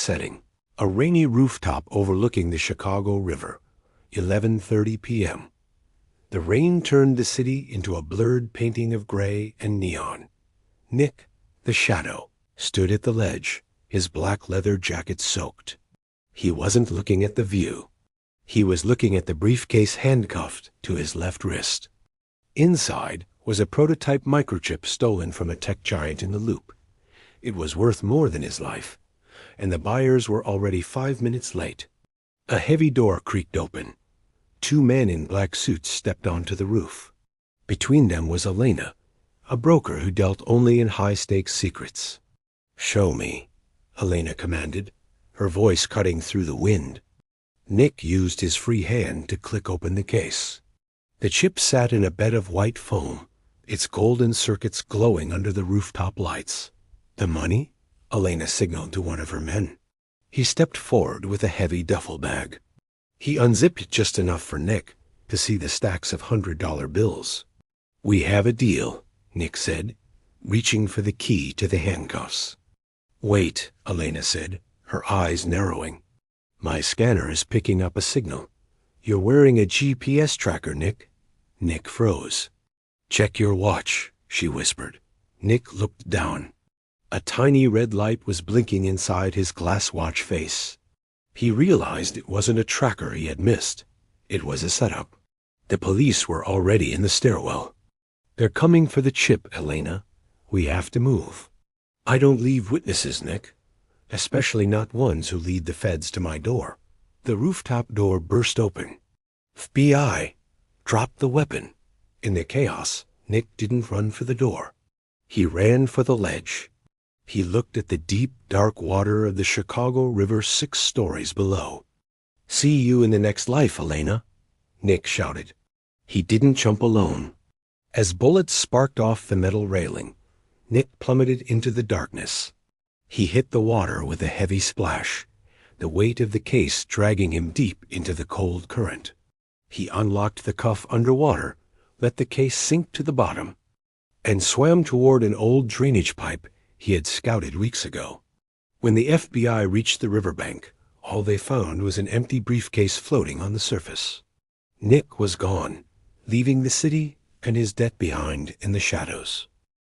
setting. A rainy rooftop overlooking the Chicago River. 11:30 p.m. The rain turned the city into a blurred painting of gray and neon. Nick, the shadow, stood at the ledge, his black leather jacket soaked. He wasn't looking at the view. He was looking at the briefcase handcuffed to his left wrist. Inside was a prototype microchip stolen from a tech giant in the Loop. It was worth more than his life, and the buyers were already 5 minutes late. A heavy door creaked open. 2 men in black suits stepped onto the roof. Between them was Elena, a broker who dealt only in high-stakes secrets. "Show me," Elena commanded, her voice cutting through the wind. Nick used his free hand to click open the case. The chip sat in a bed of white foam, its golden circuits glowing under the rooftop lights. "The money?" Elena signaled to one of her men. He stepped forward with a heavy duffel bag. He unzipped just enough for Nick to see the stacks of $100 bills. "We have a deal," Nick said, reaching for the key to the handcuffs. "Wait," Elena said, her eyes narrowing. "My scanner is picking up a signal. You're wearing a GPS tracker, Nick." Nick froze. "Check your watch," she whispered. Nick looked down. A tiny red light was blinking inside his glass watch face. He realized it wasn't a tracker he had missed. It was a setup. The police were already in the stairwell. "They're coming for the chip, Elena. We have to move." "I don't leave witnesses, Nick. Especially not ones who lead the feds to my door." The rooftop door burst open. "FBI! Drop the weapon." In the chaos, Nick didn't run for the door. He ran for the ledge. He looked at the deep, dark water of the Chicago River 6 stories below. "See you in the next life, Elena," Nick shouted. He didn't jump alone. As bullets sparked off the metal railing, Nick plummeted into the darkness. He hit the water with a heavy splash, the weight of the case dragging him deep into the cold current. He unlocked the cuff underwater, let the case sink to the bottom, and swam toward an old drainage pipe he had scouted weeks ago. When the FBI reached the riverbank, all they found was an empty briefcase floating on the surface. Nick was gone, leaving the city and his debt behind in the shadows.